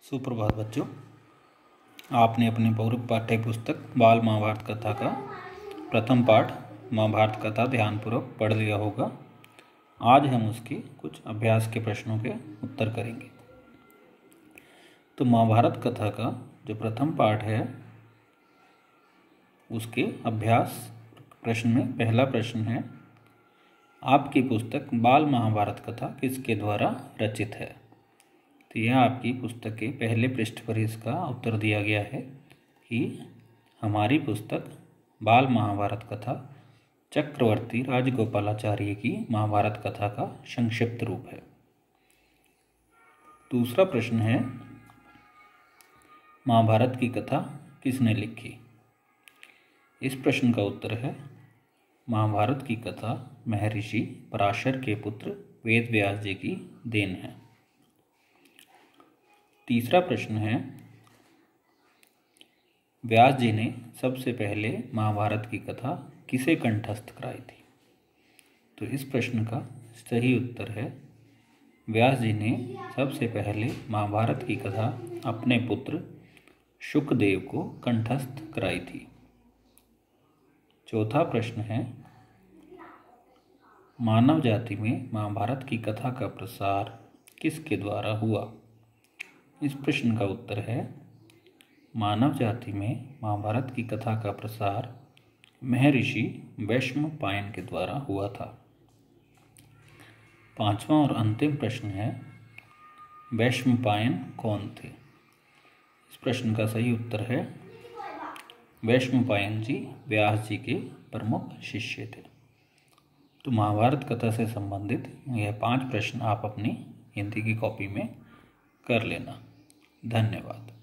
सुप्रभात बच्चों, आपने अपनी पूर्व पाठ्य पुस्तक बाल महाभारत कथा का प्रथम पाठ महाभारत कथा ध्यानपूर्वक पढ़ लिया होगा। आज हम उसके कुछ अभ्यास के प्रश्नों के उत्तर करेंगे। तो महाभारत कथा का जो प्रथम पाठ है उसके अभ्यास प्रश्न में पहला प्रश्न है, आपकी पुस्तक बाल महाभारत कथा किसके द्वारा रचित है। तो यह आपकी पुस्तक के पहले पृष्ठ पर इसका उत्तर दिया गया है कि हमारी पुस्तक बाल महाभारत कथा चक्रवर्ती राजगोपालाचार्य की महाभारत कथा का संक्षिप्त रूप है। दूसरा प्रश्न है, महाभारत की कथा किसने लिखी। इस प्रश्न का उत्तर है, महाभारत की कथा महर्षि पराशर के पुत्र वेद व्यास जी की देन है। तीसरा प्रश्न है, व्यास जी ने सबसे पहले महाभारत की कथा किसे कंठस्थ कराई थी। तो इस प्रश्न का सही उत्तर है, व्यास जी ने सबसे पहले महाभारत की कथा अपने पुत्र शुकदेव को कंठस्थ कराई थी। चौथा प्रश्न है, मानव जाति में महाभारत की कथा का प्रसार किसके द्वारा हुआ। इस प्रश्न का उत्तर है, मानव जाति में महाभारत की कथा का प्रसार महर्षि वैशंपायन के द्वारा हुआ था। पांचवा और अंतिम प्रश्न है, वैशंपायन कौन थे। इस प्रश्न का सही उत्तर है, वैशंपायन जी व्यास जी के प्रमुख शिष्य थे। तो महाभारत कथा से संबंधित यह 5 प्रश्न आप अपनी हिंदी की कॉपी में कर लेना। धन्यवाद।